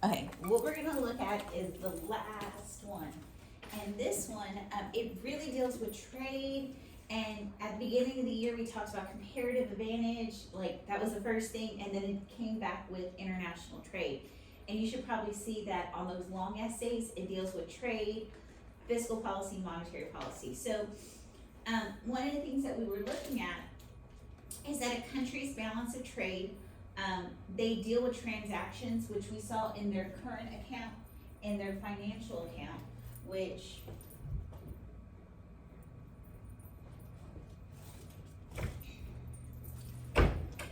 Okay, what we're gonna look at is the last one. And this one, it really deals with trade. And at the beginning of the year, we talked about comparative advantage, like that was the first thing, and then it came back with international trade. And you should probably see that on those long essays, it deals with trade, fiscal policy, monetary policy. So, one of the things that we were looking at is that a country's balance of trade, they deal with transactions, which we saw in their current account, in their financial account, which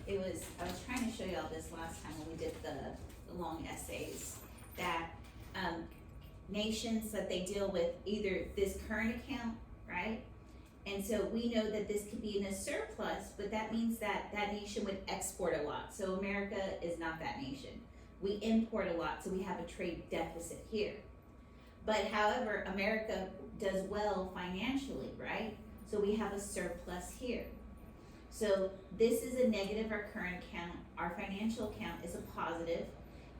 I was trying to show y'all this last time when we did the long essays, that nations that they deal with either this current account, right? And so we know that this could be in a surplus, but that means that that nation would export a lot. So America is not that nation. We import a lot, so we have a trade deficit here. But however, America does well financially, right? So we have a surplus here. So this is a negative, our current account. Our financial account is a positive.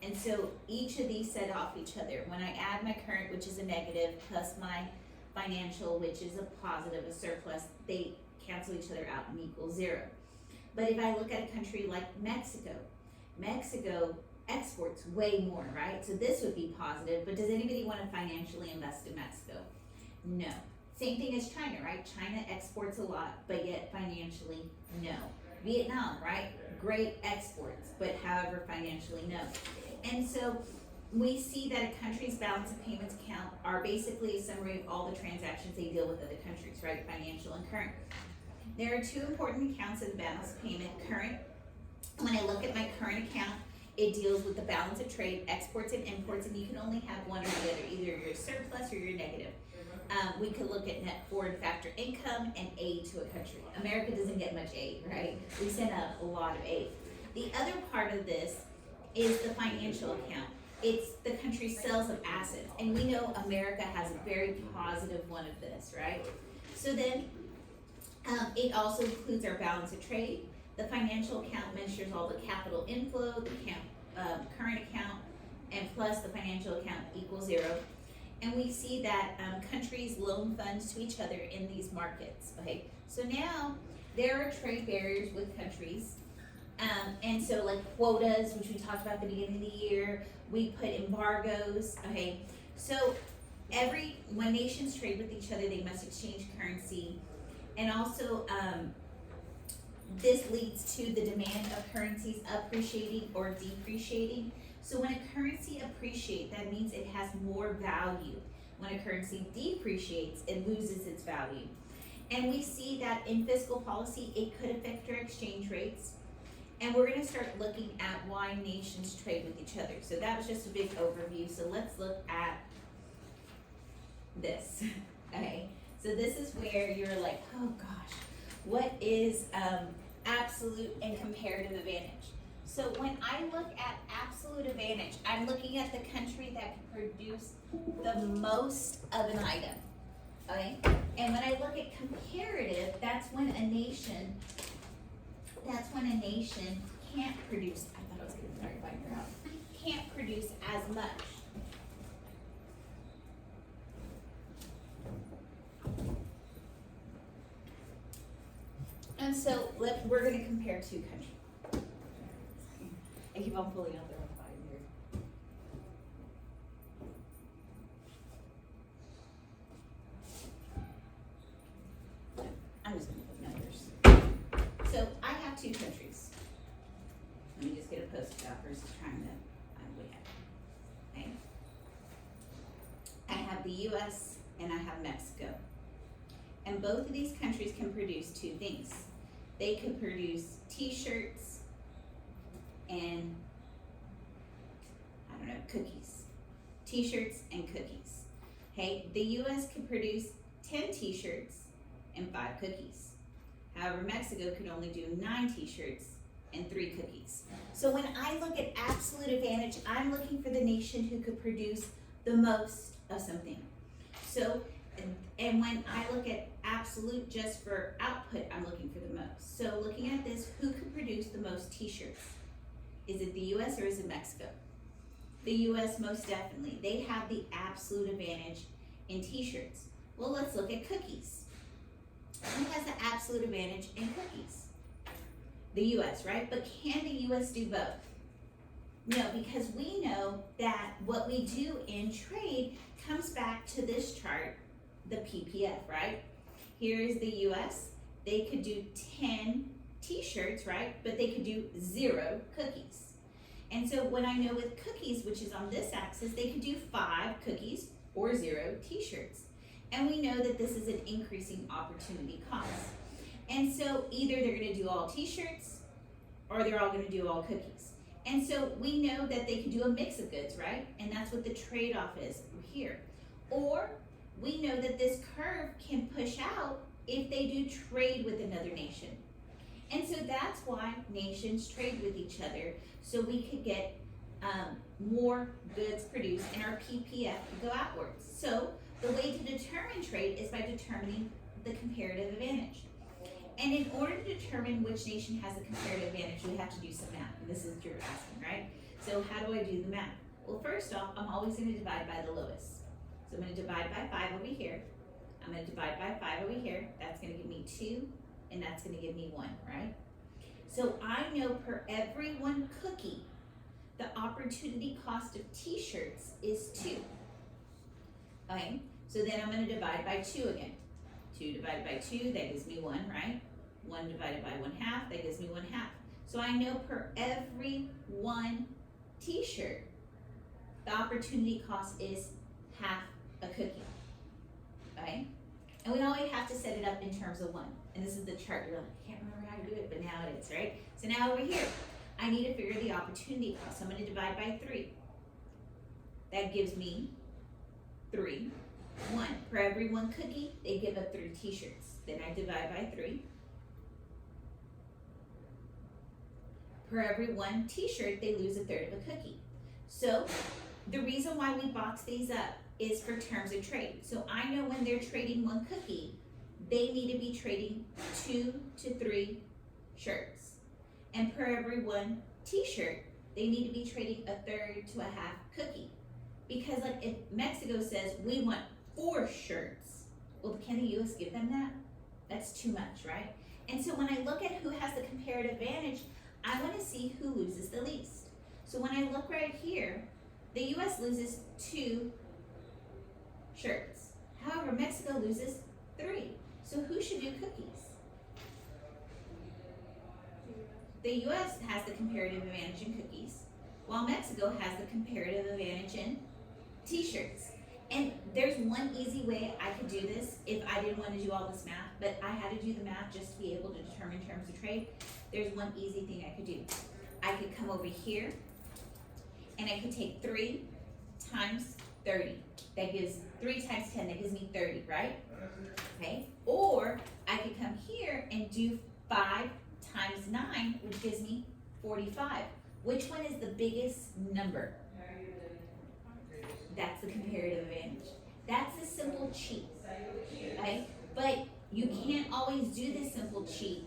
And so each of these set off each other. When I add my current, which is a negative, plus my financial, which is a positive, a surplus, they cancel each other out and equal zero. But if I look at a country like Mexico, Mexico exports way more, right? So this would be positive, but does anybody want to financially invest in Mexico? No. Same thing as China, right? China exports a lot, but yet financially, no. Vietnam, right? Great exports, but however, financially, no. And so we see that a country's balance of payments account are basically a summary of all the transactions they deal with other countries, right? Financial and current. There are two important accounts of the balance of payment. Current, when I look at my current account, it deals with the balance of trade, exports and imports, and you can only have one or the other. Either you're surplus or you're negative. We could look at net foreign factor income and aid to a country. America doesn't get much aid, right? We send out a lot of aid. The other part of this is the financial account. It's the country's sales of assets. And we know America has a very positive one of this, right? So then it also includes our balance of trade. The financial account measures all the capital inflow, the current account, and plus the financial account equals zero. And we see that countries loan funds to each other in these markets, okay? So now there are trade barriers with countries. And so like quotas, which we talked about at the beginning of the year, we put embargoes, okay? So when nations trade with each other, they must exchange currency. And also, this leads to the demand of currencies appreciating or depreciating. So when a currency appreciates, that means it has more value. When a currency depreciates, it loses its value. And we see that in fiscal policy, it could affect our exchange rates. And we're gonna start looking at why nations trade with each other. So that was just a big overview. So let's look at this, okay? So this is where you're like, oh gosh, what is absolute and comparative advantage? So when I look at absolute advantage, I'm looking at the country that can produce the most of an item, okay? And when I look at comparative, that's when a nation can't produce, I thought I was gonna start finding her out, can't produce as much. And so we're gonna compare two countries. I keep on pulling out the wrong binder. I'm just gonna put numbers. So I have two countries. Let me just get a post-it out versus trying to find what I have. Okay. I have the US and I have Mexico. And both of these countries can produce two things. They can produce t-shirts and, I don't know, cookies. T-shirts and cookies. Okay, the US can produce 10 t-shirts and 5 cookies. However, Mexico could only do 9 t-shirts and 3 cookies. So when I look at absolute advantage, I'm looking for the nation who could produce the most of something. So, and when I look at absolute just for output, I'm looking for the most. So looking at this, who could produce the most t-shirts? Is it the US or is it Mexico? The US most definitely. They have the absolute advantage in t-shirts. Well, let's look at cookies. Who has the absolute advantage in cookies? The US, right? But can the US do both? No, because we know that what we do in trade comes back to this chart, the PPF, right? Here is the US. They could do 10 t-shirts, right? But they could do 0 cookies. And so when I know with cookies, which is on this axis, they could do 5 cookies or 0 t-shirts. And we know that this is an increasing opportunity cost. And so either they're gonna do all t-shirts or they're all gonna do all cookies. And so we know that they can do a mix of goods, right? And that's what the trade-off is here. Or we know that this curve can push out if they do trade with another nation. And so that's why nations trade with each other, so we could get more goods produced and our PPF could go outwards. So the way to determine trade is by determining the comparative advantage. And in order to determine which nation has a comparative advantage, we have to do some math. And this is what you're asking, right? So how do I do the math? Well, first off, I'm always going to divide by the lowest. So I'm going to divide by 5 over here. I'm going to divide by 5 over here. That's going to give me 2, and that's going to give me 1, right? So I know per every 1 cookie, the opportunity cost of t-shirts is 2. Okay, so then I'm going to divide by 2 again. 2 divided by 2, that gives me 1, right? 1 divided by 1/2, that gives me 1/2. So I know per every 1 t-shirt, the opportunity cost is half a cookie, okay? And we always have to set it up in terms of 1. And this is the chart. You're like, I can't remember how to do it, but now it is, right? So now over here, I need to figure the opportunity cost. So I'm going to divide by 3. That gives me 3. 1. For every 1 cookie, they give up 3 t-shirts. Then I divide by 3. Per every 1 t-shirt, they lose 1/3 of a cookie. So the reason why we box these up is for terms of trade. So I know when they're trading 1 cookie, they need to be trading 2 to 3 shirts. And per every 1 t-shirt, they need to be trading 1/3 to 1/2 cookie. Because like if Mexico says, we want 4 shirts, well, can the US give them that? That's too much, right? And so when I look at who has the comparative advantage, I want to see who loses the least. So when I look right here, the US loses 2 shirts. However, Mexico loses 3. So who should do cookies? The US has the comparative advantage in cookies, while Mexico has the comparative advantage in t-shirts. And there's one easy way I could do this if I didn't want to do all this math, but I had to do the math just to be able to determine terms of trade. There's one easy thing I could do. I could come over here and I could take 3 times 30. That gives 3 times 10, that gives me 30, right? Okay. Or I could come here and do 5 times 9, which gives me 45. Which one is the biggest number? That's the comparative advantage. That's a simple cheat, okay? But you can't always do this simple cheat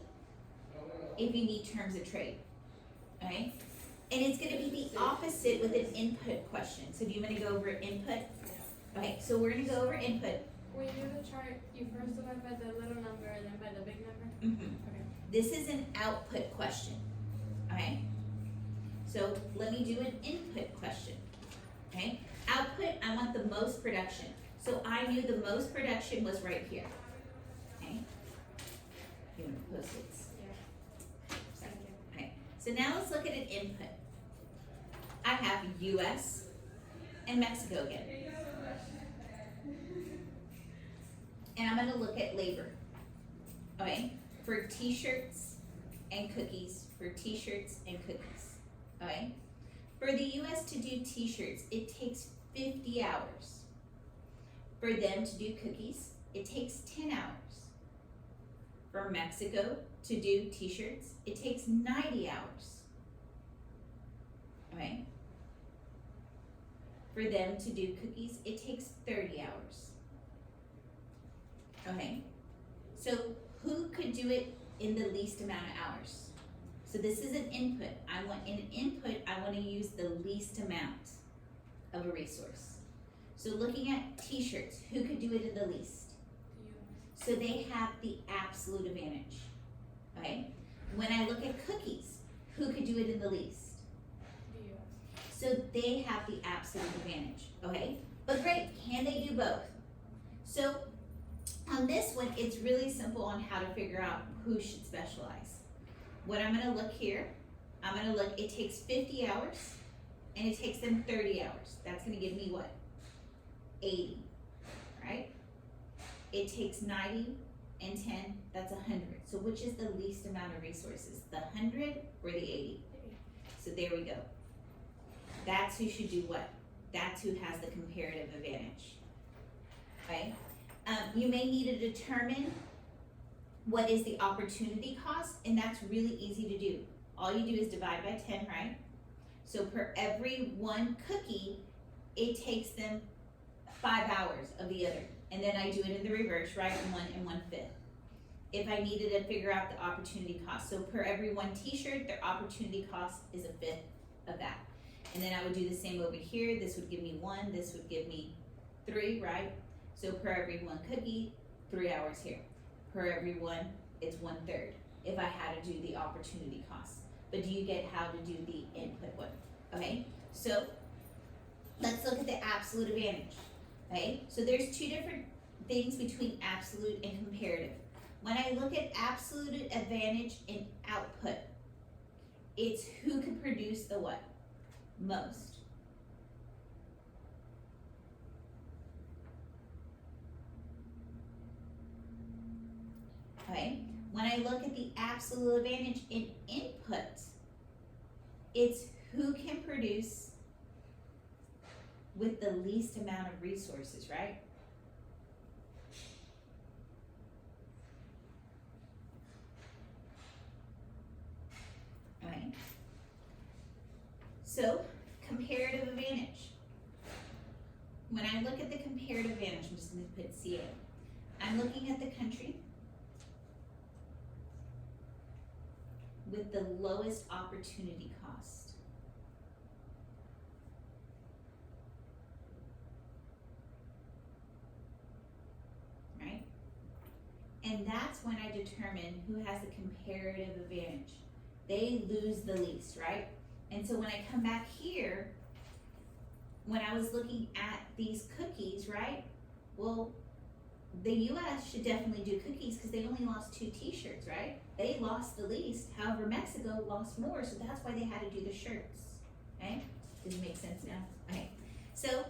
if you need terms of trade, okay? And it's gonna be the opposite with an input question. So do you wanna go over input? Okay, so we're gonna go over input. When you do the chart, you first divide by the little number and then by the big number? Okay. This is an output question, okay? So let me do an input question, okay? Output, I want the most production. So I knew the most production was right here, okay? You want to post it? Yeah. Okay, so now let's look at an input. I have US and Mexico again. And I'm gonna look at labor, okay? For t-shirts and cookies, for t-shirts and cookies, okay? For the US to do t-shirts, it takes 50 hours. For them to do cookies, it takes 10 hours. For Mexico to do t-shirts, it takes 90 hours. Okay? For them to do cookies, it takes 30 hours. Okay? So who could do it in the least amount of hours? So this is an input. In an input, I want to use the least amount. of a resource. So looking at t-shirts, who could do it in the least? The So they have the absolute advantage, okay? When I look at cookies, who could do it in the least? US. So they have the absolute advantage, okay? But great, can they do both? So on this one, it's really simple on how to figure out who should specialize. What I'm gonna look here, it takes 50 hours and it takes them 30 hours. That's gonna give me what? 80, right? It takes 90 and 10, that's 100. So which is the least amount of resources, the 100 or the 80? So there we go. That's who should do what? That's who has the comparative advantage, okay? You may need to determine what is the opportunity cost, and that's really easy to do. All you do is divide by 10, right? So per every one cookie, it takes them 5 hours of the other. And then I do it in the reverse, right? 1 1/5. If I needed to figure out the opportunity cost, so per every one t-shirt, their opportunity cost is 1/5 of that. And then I would do the same over here. This would give me 1, this would give me 3, right? So per every one cookie, 3 hours here. Per every one, it's 1/3 if I had to do the opportunity cost. But do you get how to do the input one? Okay, so let's look at the absolute advantage. Okay, so there's two different things between absolute and comparative. When I look at absolute advantage in output, it's who can produce the what? Most. Okay, when I look at the absolute advantage in input, it's who can produce with the least amount of resources, right? Alright. So, comparative advantage. When I look at the comparative advantage, I'm just gonna put CA. I'm looking at the country with the lowest opportunity cost. Right? And that's when I determine who has the comparative advantage. They lose the least, right? And so when I come back here, when I was looking at these cookies, right? Well, the US should definitely do cookies because they only lost 2 t-shirts, right? They lost the least. However, Mexico lost more, so that's why they had to do the shirts. Okay? Does it make sense now? Okay. So,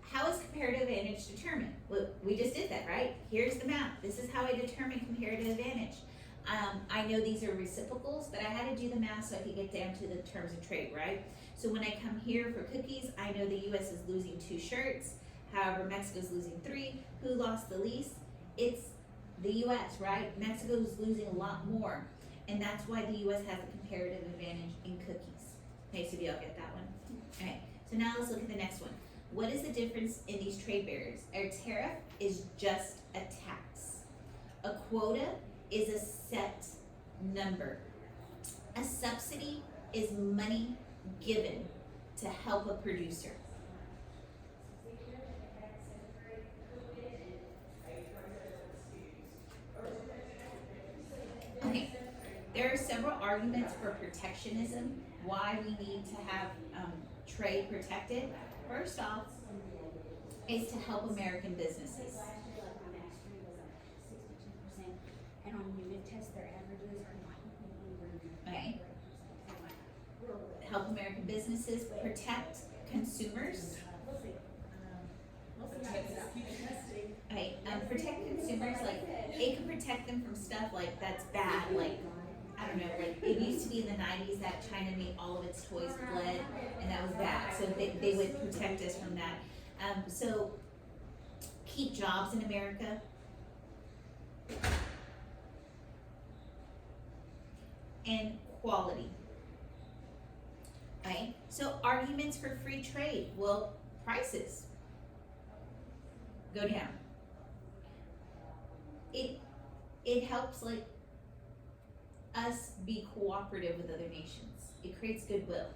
how is comparative advantage determined? Well, we just did that, right? Here's the map. This is how I determine comparative advantage. I know these are reciprocals, but I had to do the math so I could get down to the terms of trade, right? So when I come here for cookies, I know the US is losing 2 shirts. However, Mexico's losing 3. Who lost the least? It's the US, right? Mexico's losing a lot more. And that's why the US has a comparative advantage in cookies. Okay, so do y'all get that one? Okay, so now let's look at the next one. What is the difference in these trade barriers? A tariff is just a tax. A quota is a set number. A subsidy is money given to help a producer. Okay, there are several arguments for protectionism, why we need to have trade protected. First off, is to help American businesses. And on unit tests, their averages are not. Okay. Help American businesses, protect consumers. Okay, protect consumers, like, it can protect them from stuff like that's bad, like, I don't know, like, it used to be in the 90s that China made all of its toys with lead, and that was bad, so they would protect us from that. So, keep jobs in America. And quality. Right? So arguments for free trade. Well, prices go down. It helps like us be cooperative with other nations. It creates goodwill.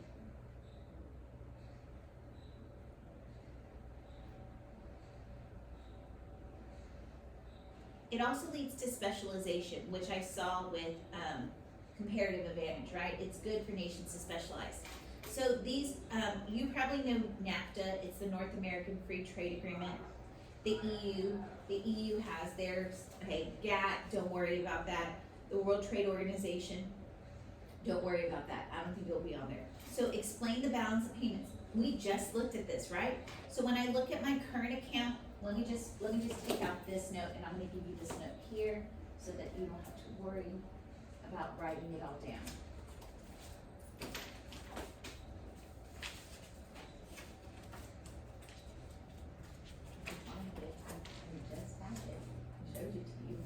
It also leads to specialization, which I saw with, comparative advantage, right? It's good for nations to specialize. So these, you probably know NAFTA, it's the North American Free Trade Agreement. The EU has theirs, okay, GATT, don't worry about that. The World Trade Organization, don't worry about that, I don't think it'll be on there. So explain the balance of payments, we just looked at this, right? So when I look at my current account, let me just take out this note, and I'm gonna give you this note here, so that you don't have to worry about writing it all down. I just had it, I showed it to you.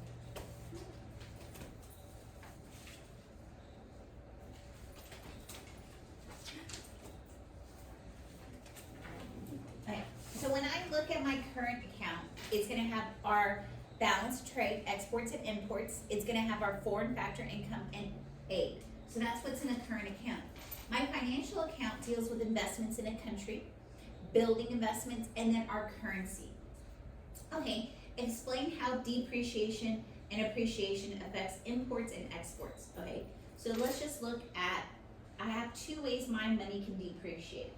Okay, so when I look at my current account, it's gonna have our balanced trade, exports and imports, it's gonna have our foreign factor income and aid. So that's what's in a current account. My financial account deals with investments in a country, building investments, and then our currency. Okay, explain how depreciation and appreciation affects imports and exports, okay? So let's just look at, I have two ways my money can depreciate.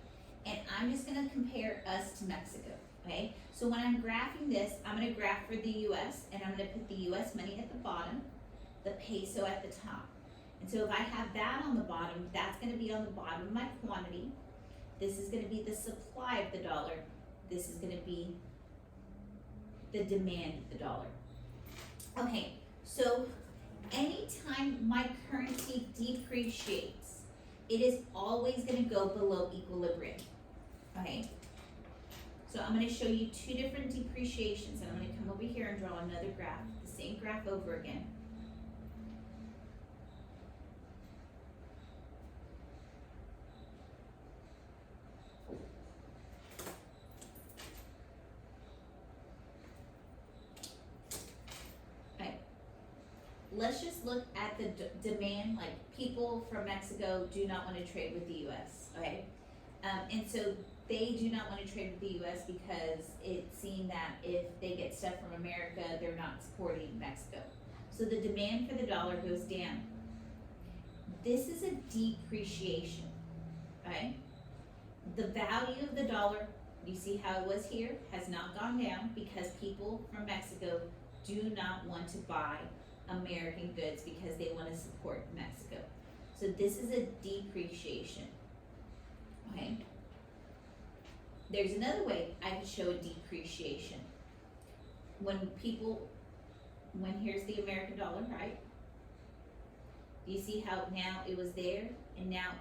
And I'm just gonna compare us to Mexico, okay? So when I'm graphing this, I'm gonna graph for the US, and I'm gonna put the US money at the bottom, the peso at the top. And so if I have that on the bottom, that's gonna be on the bottom of my quantity. This is gonna be the supply of the dollar. This is gonna be the demand of the dollar. Okay, so anytime my currency depreciates, it is always gonna go below equilibrium, okay? So I'm gonna show you two different depreciations, and I'm gonna come over here and draw another graph, the same graph over again. Let's just look at the demand, like people from Mexico do not want to trade with the US, okay? And so they do not want to trade with the US because it's seen that if they get stuff from America, they're not supporting Mexico. So the demand for the dollar goes down. This is a depreciation, okay? The value of the dollar, you see how it was here, has not gone down because people from Mexico do not want to buy American goods because they want to support Mexico. So this is a depreciation, okay? There's another way I could show a depreciation. When here's the American dollar, right? Do you see how now it was there and now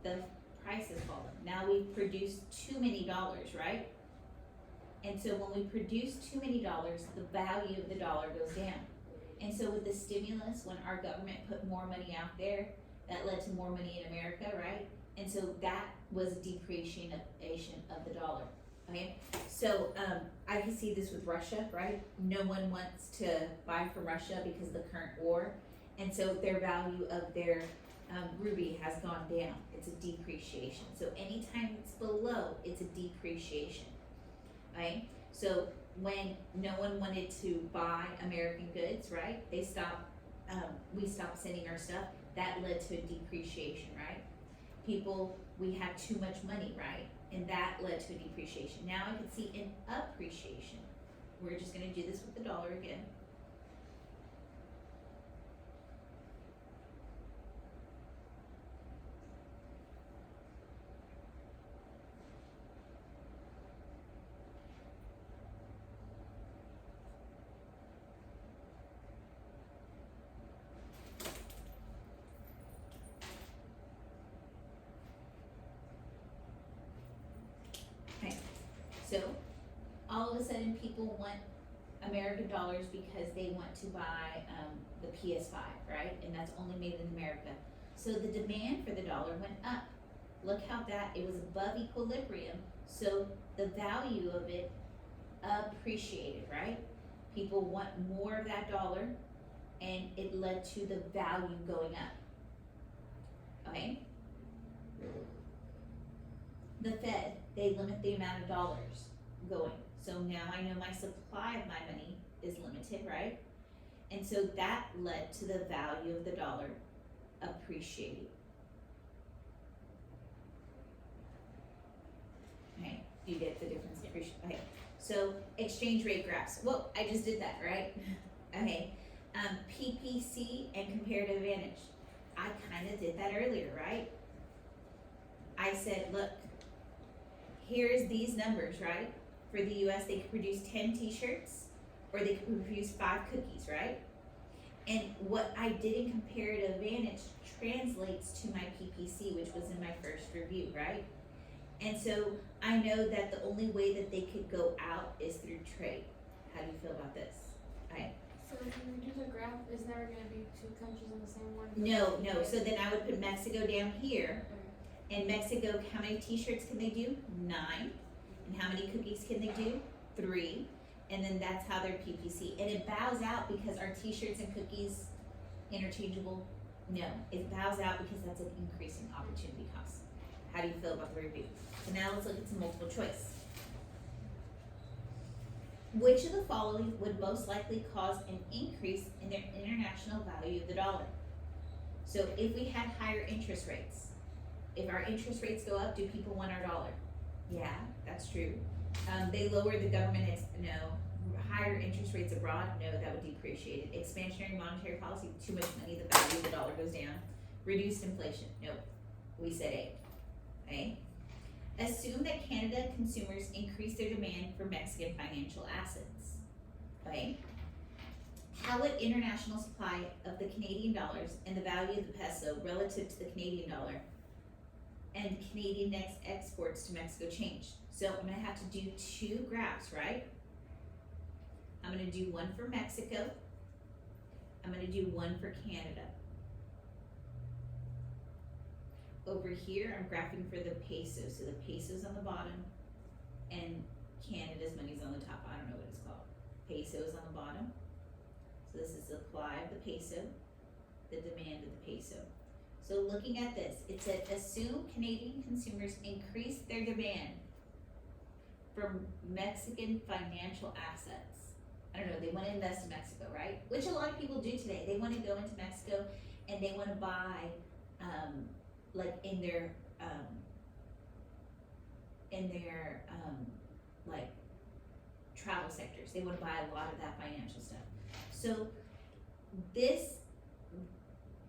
the price has fallen? Now we've produced too many dollars, right? And so when we produce too many dollars, the value of the dollar goes down. And so with the stimulus, when our government put more money out there, that led to more money in America, right? And so that was depreciation of the dollar, okay? So I can see this with Russia, right? No one wants to buy from Russia because of the current war. And so their value of their ruby has gone down. It's a depreciation. So anytime it's below, it's a depreciation, right? So when no one wanted to buy American goods, right? They stopped, we stopped sending our stuff. That led to a depreciation, right? We had too much money, right? And that led to a depreciation. Now I can see an appreciation. We're just gonna do this with the dollar again. So, all of a sudden, people want American dollars because they want to buy the PS5, right? And that's only made in America. So the demand for the dollar went up. Look how it was above equilibrium. So the value of it appreciated, right? People want more of that dollar, and it led to the value going up. Okay? The Fed, they limit the amount of dollars going. So now I know my supply of my money is limited, right? And so that led to the value of the dollar appreciating. Okay, you get the difference okay, so exchange rate graphs, well, I just did that, right? Okay, PPC and comparative advantage, I kinda did that earlier, right? I said, look, here's these numbers, right? For the US, they could produce 10 t-shirts, or they could produce 5 cookies, right? And what I did in comparative advantage translates to my PPC, which was in my first review, right? And so I know that the only way that they could go out is through trade. How do you feel about this? Alright. So when you do the graph, is never gonna be two countries in the same one? No, so then I would put Mexico down here, and Mexico, how many t-shirts can they do? 9. And how many cookies can they do? 3. And then that's how their PPC, and it bows out because our t-shirts and cookies interchangeable? No, it bows out because that's an increase in opportunity cost. How do you feel about the review? So now let's look at some multiple choice. Which of the following would most likely cause an increase in their international value of the dollar? So if we had higher interest rates, if our interest rates go up, do people want our dollar? Yeah, that's true. They lower the government, no. Higher interest rates abroad, no, that would depreciate it. Expansionary monetary policy, too much money, the value of the dollar goes down. Reduced inflation, nope. We said A. Okay? Assume that Canada consumers increase their demand for Mexican financial assets. Okay? How would international supply of the Canadian dollars and the value of the peso relative to the Canadian dollar and Canadian next exports to Mexico change? So I'm gonna have to do 2 graphs, right? I'm gonna do one for Mexico. I'm gonna do one for Canada. Over here, I'm graphing for the peso. So the peso's on the bottom and Canada's money's on the top. I don't know what it's called. Peso's on the bottom. So this is the supply of the peso, the demand of the peso. So looking at this, it said assume Canadian consumers increase their demand for Mexican financial assets. I don't know, they wanna invest in Mexico, right? Which a lot of people do today. They wanna go into Mexico and they wanna buy, like in their like travel sectors. They wanna buy a lot of that financial stuff. So this,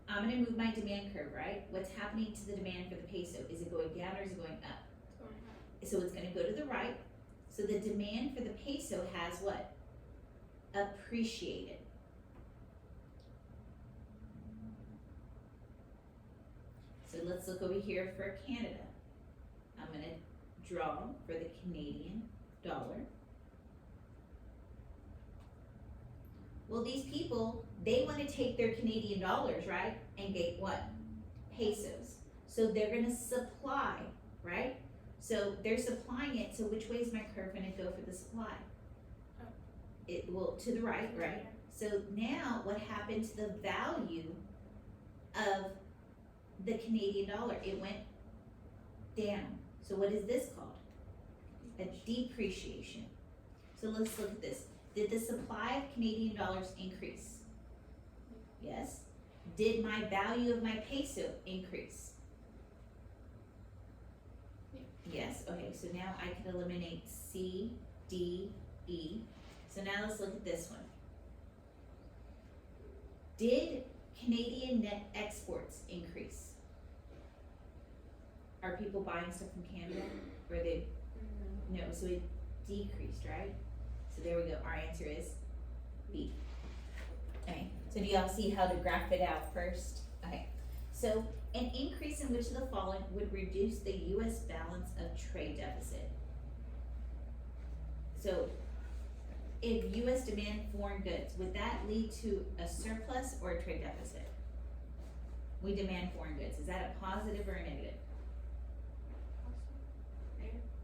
I'm gonna move my demand curve, right? What's happening to the demand for the peso? Is it going down or is it going up? It's going up. So it's gonna go to the right. So the demand for the peso has what? Appreciated. So let's look over here for Canada. I'm gonna draw for the Canadian dollar. Well, these people, they wanna take their Canadian dollars, right? And get what? Pesos. So they're gonna supply, right? So they're supplying it, so which way is my curve gonna go for the supply? It will, to the right, right? So now what happened to the value of the Canadian dollar? It went down. So what is this called? A depreciation. So let's look at this. Did the supply of Canadian dollars increase? Yes. Did my value of my peso increase? Yes, okay, so now I can eliminate C, D, E. So now let's look at this one. Did Canadian net exports increase? Are people buying stuff from Canada? Or they, no, so it decreased, right? So there we go, our answer is B. Okay, so do y'all see how to graph it out first? Okay, so an increase in which of the following would reduce the US balance of trade deficit? So if US demand foreign goods, would that lead to a surplus or a trade deficit? We demand foreign goods, is that a positive or a negative?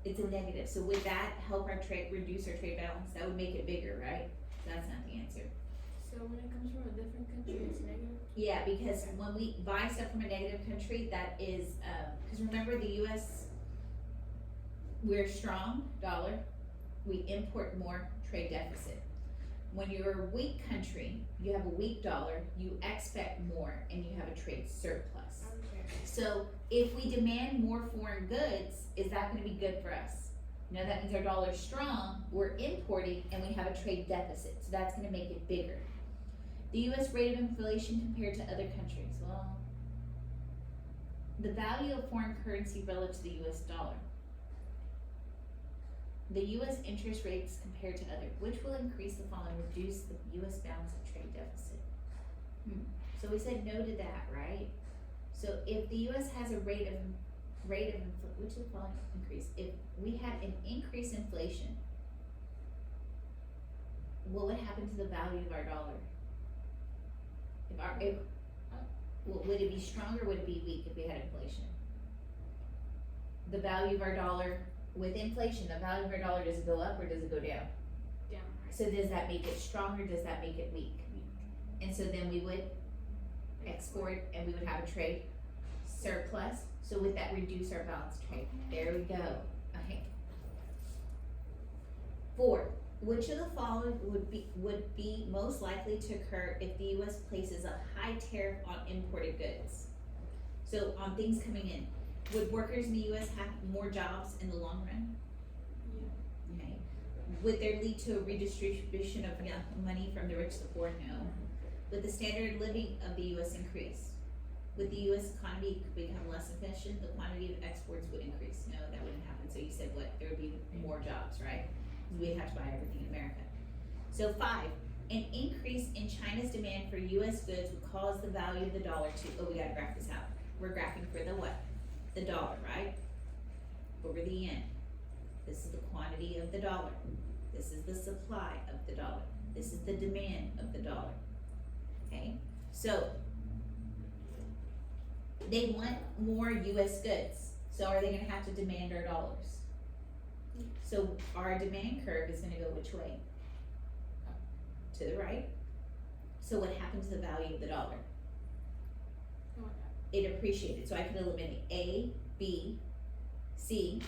It's a negative, so would that help our trade, reduce our trade balance? That would make it bigger, right? So that's not the answer. So when it comes from a different country, it's negative? Yeah, because when we buy stuff from a negative country, that is, cause remember the US, we're strong dollar, we import more, trade deficit. When you're a weak country, you have a weak dollar, you expect more and you have a trade surplus. Okay. So if we demand more foreign goods, is that gonna be good for us? No, that means our dollar's strong, we're importing, and we have a trade deficit, so that's gonna make it bigger. The US rate of inflation compared to other countries, well, the value of foreign currency relative to the US dollar. The US interest rates compared to other, which will increase the following, reduce the US balance of trade deficit. So we said no to that, right? So if the US has a which of the following increase, if we had an increased inflation, what would happen to the value of our dollar? Would it be strong or would it be weak if we had inflation? The value of our dollar, with inflation, the value of our dollar, does it go up or does it go down? Down. So does that make it strong or does that make it weak? And so then we would export and we would have a trade surplus, so would that reduce our balance trade? There we go, okay. 4, which of the following would be most likely to occur if the US places a high tariff on imported goods? So on things coming in, would workers in the US have more jobs in the long run? Yeah. Okay. Would there lead to a redistribution of money from the rich to the poor? No. Would the standard of living of the US increase? Would the US economy become less efficient? The quantity of exports would increase? No, that wouldn't happen. So you said what? There would be more jobs, right? We'd have to buy everything in America. So 5, an increase in China's demand for US goods would cause the value of the dollar to, we gotta graph this out. We're graphing for the what? The dollar, right? Over the yen. This is the quantity of the dollar. This is the supply of the dollar. This is the demand of the dollar. Okay? So, they want more US goods. So are they gonna have to demand our dollars? So our demand curve is gonna go which way? To the right. So what happens to the value of the dollar? It appreciated, so I could eliminate A, B, C.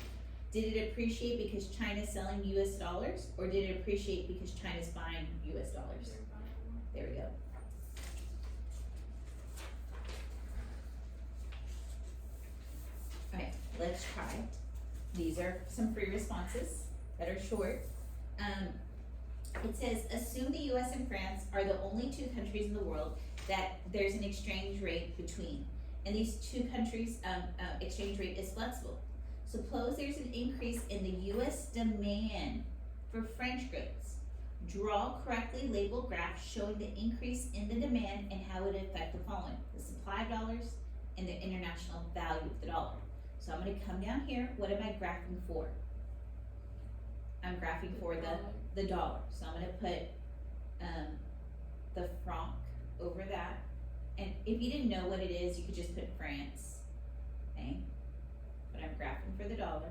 Did it appreciate because China's selling US dollars, or did it appreciate because China's buying US dollars? There we go. Alright, let's try. These are some free responses that are short. It says, assume the US and France are the only 2 countries in the world that there's an exchange rate between. And these 2 countries' exchange rate is flexible. Suppose there's an increase in the US demand for French goods. Draw correctly labeled graphs showing the increase in the demand and how it would affect the following: the supply of dollars and the international value of the dollar. So I'm gonna come down here. What am I graphing for? I'm graphing for the dollar. So I'm gonna put the franc over that. And if you didn't know what it is, you could just put France, okay? But I'm graphing for the dollar.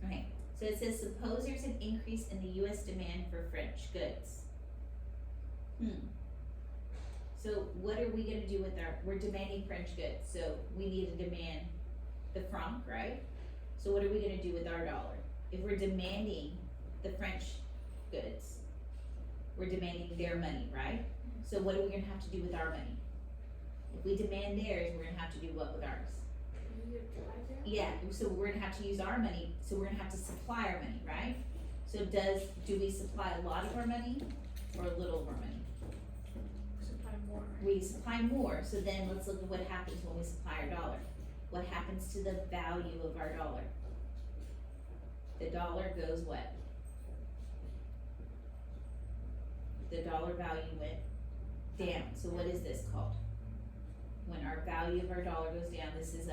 Okay, so it says, suppose there's an increase in the US demand for French goods. So what are we gonna do with we're demanding French goods, so we need to demand the franc, right? So what are we gonna do with our dollar? If we're demanding the French goods, we're demanding their money, right? So what are we gonna have to do with our money? If we demand theirs, we're gonna have to do what with ours? Yeah, so we're gonna have to use our money, so we're gonna have to supply our money, right? So do we supply a lot of our money or a little of our money? Supply more. We supply more, so then let's look at what happens when we supply our dollar. What happens to the value of our dollar? The dollar goes what? The dollar value went down. So what is this called? When our value of our dollar goes down, this is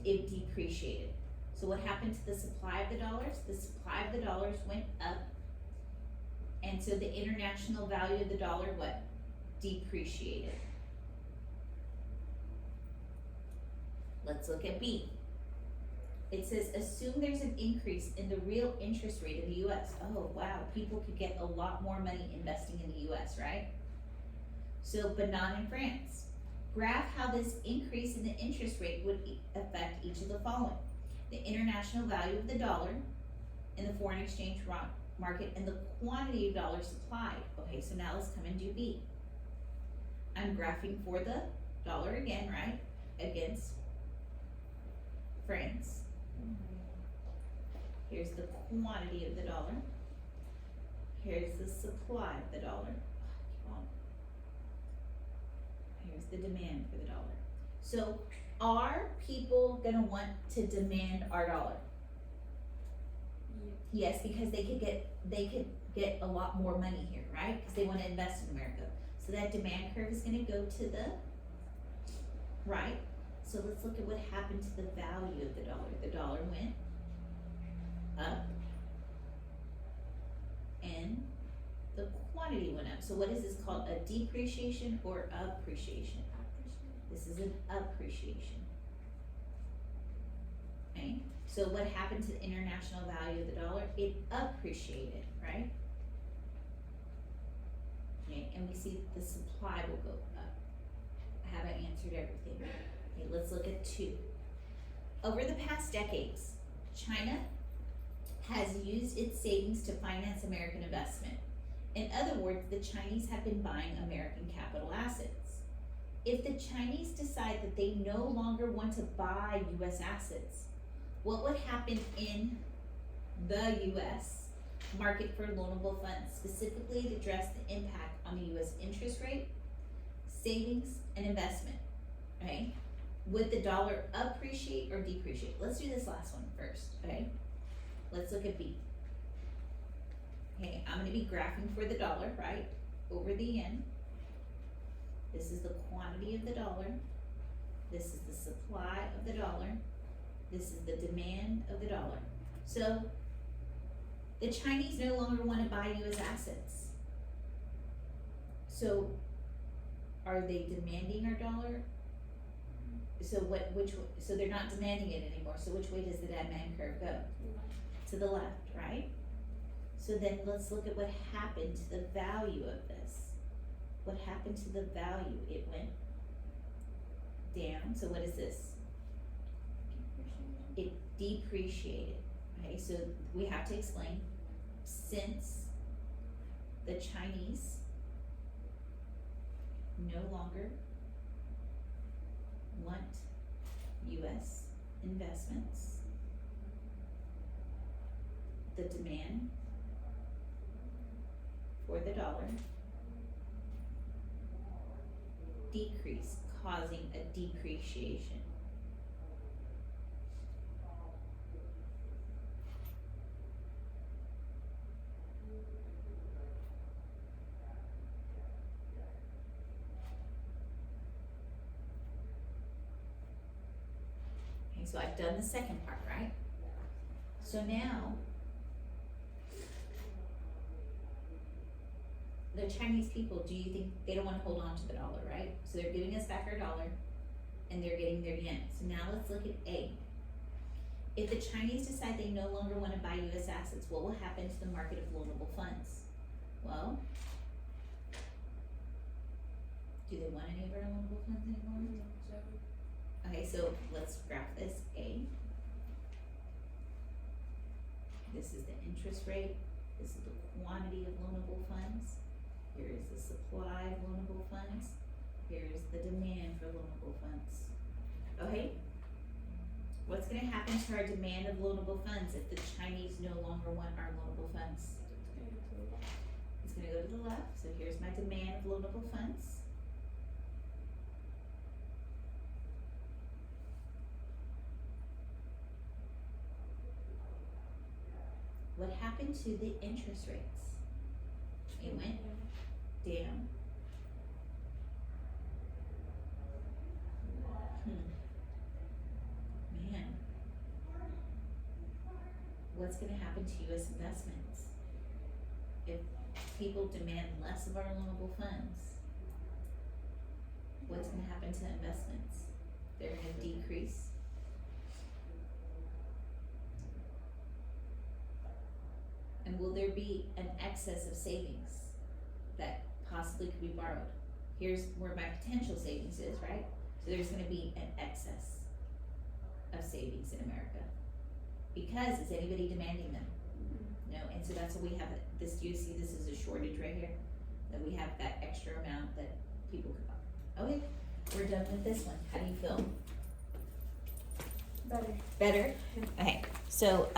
it depreciated. So what happened to the supply of the dollars? The supply of the dollars went up. And so the international value of the dollar, what? Depreciated. Let's look at B. It says, assume there's an increase in the real interest rate in the US. Oh, wow, people could get a lot more money investing in the US, right? So, but not in France. graph how this increase in the interest rate would affect each of the following. The international value of the dollar in the foreign exchange market and the quantity of dollars supplied. Okay, so now let's come and do B. I'm graphing for the dollar again, right? Against France. Here's the quantity of the dollar. Here's the supply of the dollar. Come on. Here's the demand for the dollar. So are people gonna want to demand our dollar? Yes, because they could get a lot more money here, right? Because they wanna invest in America. So that demand curve is gonna go to the right. So let's look at what happened to the value of the dollar. The dollar went up and the quantity went up. So what is this called? A depreciation or appreciation? This is an appreciation. Okay, so what happened to the international value of the dollar? It appreciated, right? Okay, and we see the supply will go up. Have I answered everything? Okay, let's look at 2. Over the past decades, China has used its savings to finance American investment. In other words, the Chinese have been buying American capital assets. If the Chinese decide that they no longer want to buy US assets, what would happen in the US market for loanable funds, specifically to address the impact on the US interest rate, savings, and investment, okay? Would the dollar appreciate or depreciate? Let's do this last one first, okay? Let's look at B. Okay, I'm gonna be graphing for the dollar, right, over the yen. This is the quantity of the dollar. This is the supply of the dollar. This is the demand of the dollar. So, the Chinese no longer wanna buy US assets. So, are they demanding our dollar? So so they're not demanding it anymore, so which way does the demand curve go? To the left, right? So then let's look at what happened to the value of this. What happened to the value? It went down, so what is this? It depreciated, okay, so we have to explain, since the Chinese no longer want US investments, the demand for the dollar decreased, causing a depreciation. Okay, so I've done the second part, right? So now, the Chinese people, do you think they don't wanna hold on to the dollar, right? So they're giving us back our dollar and they're getting their yen. So now let's look at A. If the Chinese decide they no longer wanna buy US assets, what will happen to the market of loanable funds? Well, do they want any of our loanable funds anymore? Okay, so let's graph this. A. This is the interest rate. This is the quantity of loanable funds. Here is the supply of loanable funds. Here is the demand for loanable funds. Okay? What's gonna happen to our demand of loanable funds if the Chinese no longer want our loanable funds? It's gonna go to the left, so here's my demand of loanable funds. What happened to the interest rates? It went down. Man. What's gonna happen to US investments? If people demand less of our loanable funds, what's gonna happen to investments? They're gonna decrease. And will there be an excess of savings that possibly could be borrowed? here's where my potential savings is, right? So there's gonna be an excess of savings in America. Because is anybody demanding them? No, and so that's what we have, this, you see, this is a shortage right here, that we have that extra amount that people could buy. Okay, we're done with this one, how do you feel? Better. Better? Okay, so,